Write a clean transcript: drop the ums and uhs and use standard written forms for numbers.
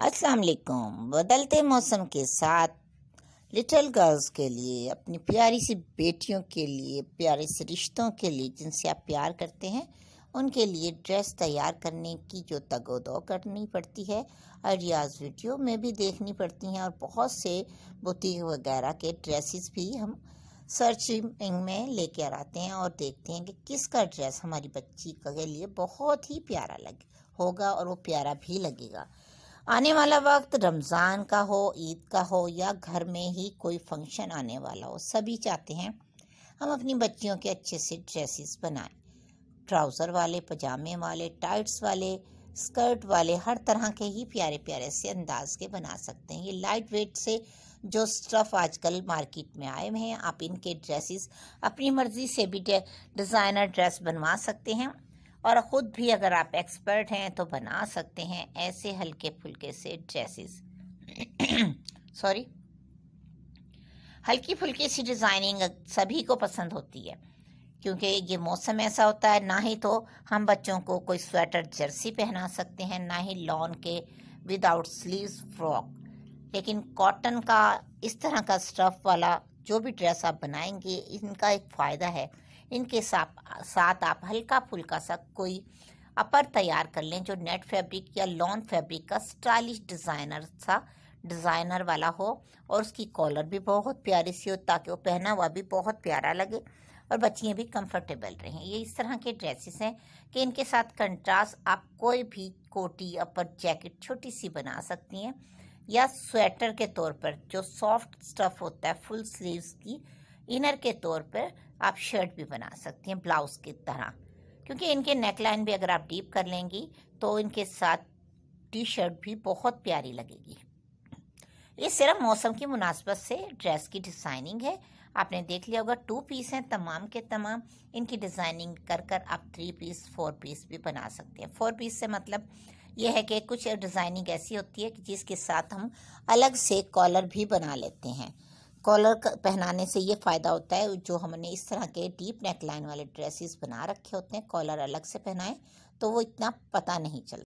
अस्सलाम वालेकुम। बदलते मौसम के साथ लिटिल गर्ल्स के लिए, अपनी प्यारी सी बेटियों के लिए, प्यारे से रिश्तों के लिए जिनसे आप प्यार करते हैं, उनके लिए ड्रेस तैयार करने की जो तगोदो करनी पड़ती है, आइडियाज़ वीडियो में भी देखनी पड़ती हैं और बहुत से बुटीक वगैरह के ड्रेसेस भी हम सर्चिंग में लेके आते हैं और देखते हैं कि किसका ड्रेस हमारी बच्ची के लिए बहुत ही प्यारा होगा और वो प्यारा भी लगेगा। आने वाला वक्त रमज़ान का हो, ईद का हो या घर में ही कोई फंक्शन आने वाला हो, सभी चाहते हैं हम अपनी बच्चियों के अच्छे से ड्रेसेस बनाएं। ट्राउज़र वाले, पजामे वाले, टाइट्स वाले, स्कर्ट वाले, हर तरह के ही प्यारे प्यारे से अंदाज के बना सकते हैं। ये लाइट वेट से जो स्टफ़ आजकल मार्केट में आए हुए हैं, आप इनके ड्रेसेस अपनी मर्ज़ी से भी डिज़ाइनर ड्रेस बनवा सकते हैं और ख़ुद भी अगर आप एक्सपर्ट हैं तो बना सकते हैं ऐसे हल्के फुल्के से ड्रेसेस। सॉरी, हल्की फुल्की सी डिज़ाइनिंग सभी को पसंद होती है क्योंकि ये मौसम ऐसा होता है। ना ही तो हम बच्चों को कोई स्वेटर जर्सी पहना सकते हैं, ना ही लॉन के विदाउट स्लीव्स फ्रॉक, लेकिन कॉटन का इस तरह का स्टफ़ वाला जो भी ड्रेस आप बनाएंगे, इनका एक फ़ायदा है, इनके साथ आप हल्का फुल्का सा कोई अपर तैयार कर लें जो नेट फैब्रिक या लॉन फैब्रिक का स्टाइलिश डिज़ाइनर वाला हो और उसकी कॉलर भी बहुत प्यारी सी हो ताकि वो पहना हुआ भी बहुत प्यारा लगे और बच्चियाँ भी कंफर्टेबल रहें। ये इस तरह के ड्रेसेस हैं कि इनके साथ कंट्रास्ट आप कोई भी कोटी, अपर जैकेट छोटी सी बना सकती हैं या स्वेटर के तौर पर जो सॉफ्ट स्टफ़ होता है फुल स्लीव्स की, इनर के तौर पर आप शर्ट भी बना सकती हैं ब्लाउज की तरह, क्योंकि इनके नेकलाइन भी अगर आप डीप कर लेंगी तो इनके साथ टी शर्ट भी बहुत प्यारी लगेगी। ये सिर्फ मौसम की मुनासबत से ड्रेस की डिज़ाइनिंग है। आपने देख लिया होगा 2 पीस हैं तमाम के तमाम। इनकी डिज़ाइनिंग कर आप 3 पीस 4 पीस भी बना सकते हैं। 4 पीस से मतलब यह है कि कुछ डिज़ाइनिंग ऐसी होती है कि जिसके साथ हम अलग से कॉलर भी बना लेते हैं। कॉलर पहनाने से ये फ़ायदा होता है, जो हमने इस तरह के डीप नेक लाइन वाले ड्रेसेस बना रखे होते हैं, कॉलर अलग से पहनाएं तो वो इतना पता नहीं चलता।